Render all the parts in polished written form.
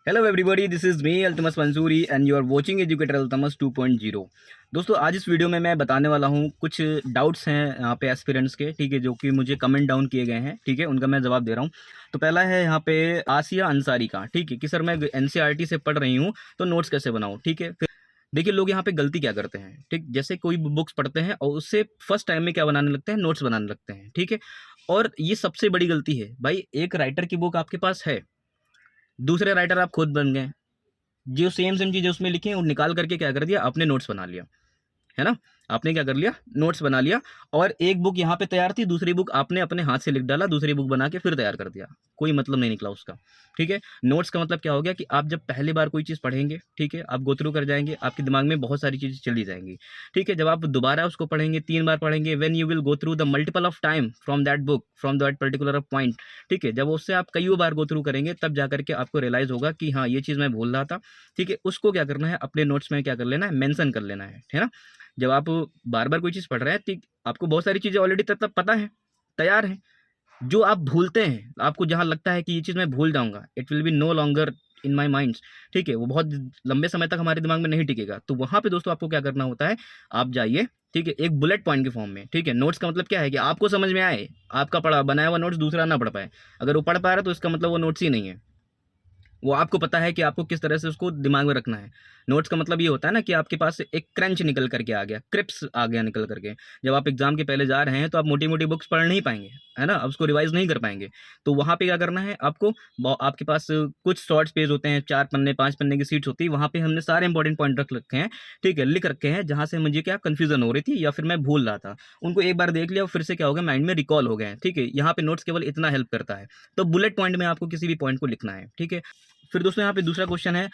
Hello everybody, this is me Altamas Mansuri and you are watching educator Altamas 2.0। दोस्तों, आज इस video में मैं बताने वाला हूँ कुछ डाउट्स हैं यहाँ पे एस्पिरेंट्स के, ठीक है, जो कि मुझे कमेंट डाउन किए गए हैं, ठीक है, उनका मैं जवाब दे रहा हूँ। तो पहला है यहाँ पे आसिया अंसारी का, ठीक है, कि सर मैं एनसीईआरटी से पढ़ रही हूँ तो नोट्स कैसे बनाऊँ, ठीक है। फिर देखिए, लोग यहाँ पे गलती क्या करते हैं, ठीक, जैसे कोई बुक्स पढ़ते हैं और उससे फर्स्ट टाइम में क्या बनाने लगते हैं, नोट्स बनाने लगते हैं, ठीक है। और ये सबसे बड़ी गलती है भाई। एक राइटर की बुक आपके पास है, दूसरे राइटर आप खुद बन गए, जो सेम सेम चीज़ें उसमें लिखी हैं वो निकाल करके क्या कर दिया, आपने नोट्स बना लिया, है ना। आपने क्या कर लिया, नोट्स बना लिया। और एक बुक यहाँ पे तैयार थी, दूसरी बुक आपने अपने हाथ से लिख डाला, दूसरी बुक बना के फिर तैयार कर दिया। कोई मतलब नहीं निकला उसका, ठीक है। नोट्स का मतलब क्या हो गया कि आप जब पहली बार कोई चीज़ पढ़ेंगे, ठीक है, आप गो थ्रू कर जाएंगे, आपके दिमाग में बहुत सारी चीज़ें चली जाएंगी, ठीक है। जब आप दोबारा उसको पढ़ेंगे, 3 बार पढ़ेंगे, when you will go through the multiple of time from that book, from that particular point, ठीक है, जब उससे आप कई बार गो थ्रू करेंगे तब जा करके आपको रियलाइज़ होगा कि हाँ, ये चीज़ मैं भूल रहा था, ठीक है। उसको क्या करना है, अपने नोट्स में क्या कर लेना है, मेंशन कर लेना है ना। जब आप बार-बार कोई चीज़ पढ़ रहे हैं, ठीक, आपको बहुत सारी चीज़ें ऑलरेडी तब पता है, तैयार है। जो आप भूलते हैं, आपको जहाँ लगता है कि ये चीज़ मैं भूल जाऊँगा, it will be no longer in my minds, ठीक है, वो बहुत लंबे समय तक हमारे दिमाग में नहीं टिकेगा। तो वहाँ पे दोस्तों आपको क्या करना होता है, आप जाइए, ठीक है, एक बुलेट पॉइंट के फॉर्म में, ठीक है। नोट्स का मतलब क्या है कि आपको समझ में आए, आपका पढ़ा बनाया हुआ नोट्स दूसरा ना पढ़ पाए। अगर वो पढ़ पा रहा है तो इसका मतलब वो नोट्स ही नहीं है। वो आपको पता है कि आपको किस तरह से उसको दिमाग में रखना है। नोट्स का मतलब ये होता है ना कि आपके पास एक क्रंच निकल करके आ गया, क्रिप्स आ गया निकल करके। जब आप एग्ज़ाम के पहले जा रहे हैं तो आप मोटी-मोटी बुक्स पढ़ नहीं पाएँगे, है ना? अब उसको रिवाइज़ नहीं कर पाएँगे। तो वहाँ पे क्या करना है आपको, ब आपके पास कुछ शॉर्ट्स पेज होते हैं, 4 पन्ने, 5 पन्ने की शीट्स होती है, वहाँ पे हमने सारे इंपॉर्टेंट पॉइंट रख रखे हैं, ठीक है? लिख रखे हैं, जहाँ से मुझे क्या कन्फ्यूज़न हो रही थी या फिर मैं भूल रहा था। उनको एक बार देख लिया और फिर से क्या हो गया, माइंड में रिकॉल हो गए हैं, ठीक है? यहाँ पे नोट्स केवल इतना हेल्प करता है। तो बुलेट पॉइंट में आपको किसी भी पॉइंट को लिखना है, ठीक है? फिर दोस्तों यहाँ पे दूसरा क्वेश्चन है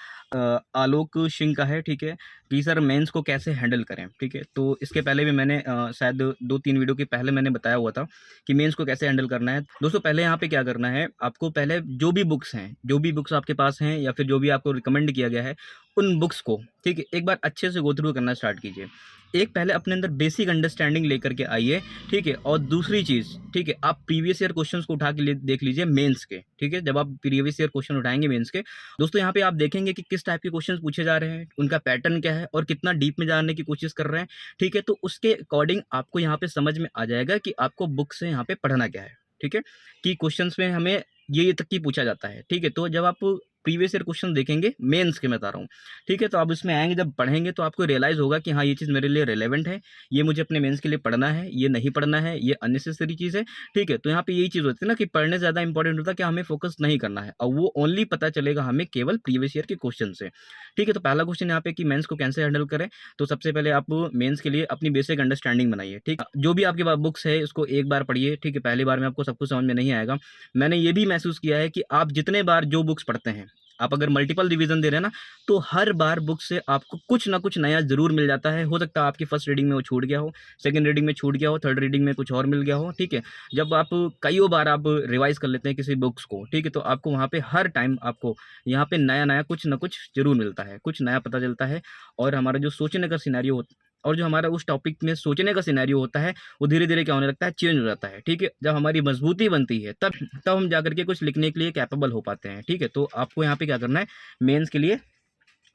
आलोक सिंह का है, ठीक है, कि सर मेंस को कैसे हैंडल करें, ठीक है। तो इसके पहले भी मैंने शायद 2-3 वीडियो के पहले मैंने बताया हुआ था कि मेंस को कैसे हैंडल करना है। दोस्तों, पहले यहाँ पे क्या करना है, आपको पहले जो भी बुक्स हैं, जो भी बुक्स आपके पास हैं या फिर जो भी आपको रिकमेंड किया गया है, उन बुक्स को, ठीक है, एक बार अच्छे से गो थ्रू करना स्टार्ट कीजिए। एक पहले अपने अंदर बेसिक अंडरस्टैंडिंग लेकर के आइए, ठीक है। और दूसरी चीज़, ठीक है, आप प्रीवियस ईयर क्वेश्चंस को उठा के देख लीजिए मेंस के, ठीक है। जब आप प्रीवियस ईयर क्वेश्चन उठाएंगे मेंस के, दोस्तों यहाँ पे आप देखेंगे कि किस टाइप के क्वेश्चंस पूछे जा रहे हैं, उनका पैटर्न क्या है और कितना डीप में जानने की कोशिश कर रहे हैं, ठीक है। तो उसके अकॉर्डिंग आपको यहाँ पे समझ में आ जाएगा कि आपको बुक से यहाँ पे पढ़ना क्या है, ठीक है, कि क्वेश्चंस में हमें ये तक की पूछा जाता है, ठीक है। तो जब आप प्रीवियस ईयर क्वेश्चन देखेंगे मेंस के, मैं बता रहा हूँ, ठीक है, तो आप उसमें आएंगे, जब पढ़ेंगे तो आपको रियलाइज़ होगा कि हाँ, ये चीज़ मेरे लिए रिलेवेंट है, ये मुझे अपने मेंस के लिए पढ़ना है, ये नहीं पढ़ना है, ये अननेसेसरी चीज़ है, ठीक है। तो यहाँ पे यही चीज़ होती है ना कि पढ़ने से ज़्यादा इंपॉर्टेंट होता है कि हमें फोकस नहीं करना है, और वो ओनली पता चलेगा हमें केवल प्रीवियस ईयर के क्वेश्चन से, ठीक है। तो पहला क्वेश्चन यहाँ पे कि मेंस को कैसे हैंडल करें, तो सबसे पहले आप मेंस के लिए अपनी बेसिक अंडरस्टैंडिंग बनाइए, ठीक। जो भी आपके पास बुक्स है उसको एक बार पढ़िए, ठीक है। पहली बार में आपको सब कुछ समझ में नहीं आएगा। मैंने ये भी महसूस किया है कि आप जितने बार जो बुक्स पढ़ते हैं, आप अगर मल्टीपल रिवीजन दे रहे हैं ना, तो हर बार बुक से आपको कुछ ना कुछ नया ज़रूर मिल जाता है। हो सकता है आपकी फर्स्ट रीडिंग में वो छूट गया हो, सेकंड रीडिंग में छूट गया हो, थर्ड रीडिंग में कुछ और मिल गया हो, ठीक है। जब आप कईयों बार आप रिवाइज़ कर लेते हैं किसी बुक्स को, ठीक है, तो आपको वहाँ पे हर टाइम आपको यहाँ पे नया-नया कुछ ना कुछ ज़रूर मिलता है, कुछ नया पता चलता है। और हमारा जो सोचने का सिनेरियो और जो हमारा उस टॉपिक में सोचने का सिनेरियो होता है, वो धीरे-धीरे क्या होने लगता है, चेंज हो जाता है, ठीक है। जब हमारी मजबूती बनती है तब तब हम जाकर के कुछ लिखने के लिए कैपेबल हो पाते हैं, ठीक है। तो आपको यहाँ पे क्या करना है, मेंस के लिए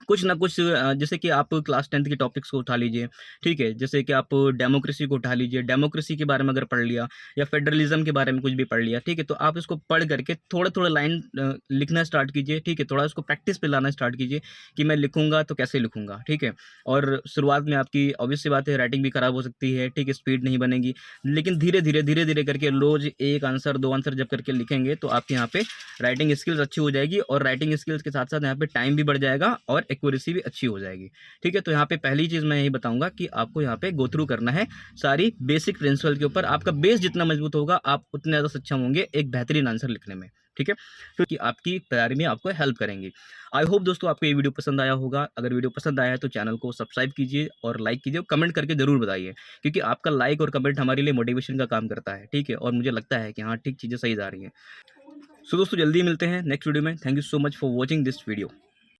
कुछ ना कुछ जैसे कि आप क्लास 10th के टॉपिक्स को उठा लीजिए, ठीक है। जैसे कि आप डेमोक्रेसी को उठा लीजिए, डेमोक्रेसी के बारे में अगर पढ़ लिया या फेडरलिज्म के बारे में कुछ भी पढ़ लिया, ठीक है, तो आप इसको पढ़ करके थोड़ा-थोड़ा लाइन लिखना स्टार्ट कीजिए, ठीक है। थोड़ा उसको प्रैक्टिस पे लाना स्टार्ट कीजिए कि मैं लिखूँगा तो कैसे लिखूँगा, ठीक है। और शुरुआत में आपकी ऑब्वियस सी बात है, राइटिंग भी खराब हो सकती है, ठीक है, स्पीड नहीं बनेगी। लेकिन धीरे-धीरे करके रोज़ 1 आंसर, 2 आंसर जब करके लिखेंगे तो आपके यहाँ पे राइटिंग स्किल्स अच्छी हो जाएगी, और राइटिंग स्किल्स के साथ-साथ यहाँ पे टाइम भी बढ़ जाएगा और एक्यूरेसी भी अच्छी हो जाएगी, ठीक है। तो यहाँ पे पहली चीज़ मैं यही बताऊँगा कि आपको यहाँ पे गो थ्रू करना है सारी बेसिक प्रिंसिपल के ऊपर। आपका बेस जितना मजबूत होगा, आप उतने ज़्यादा सक्षम होंगे एक बेहतरीन आंसर लिखने में, ठीक है, क्योंकि आपकी तैयारी में आपको हेल्प करेंगी। आई होप दोस्तों आपको ये वीडियो पसंद आया होगा। अगर वीडियो पसंद आया है तो चैनल को सब्सक्राइब कीजिए और लाइक कीजिए और कमेंट करके ज़रूर बताइए, क्योंकि आपका लाइक और कमेंट हमारे लिए मोटिवेशन का काम करता है, ठीक है, और मुझे लगता है कि हाँ, ठीक चीज़ें सही जा रही हैं। सो दोस्तों, जल्दी मिलते हैं नेक्स्ट वीडियो में। Thank you so much for watching this video.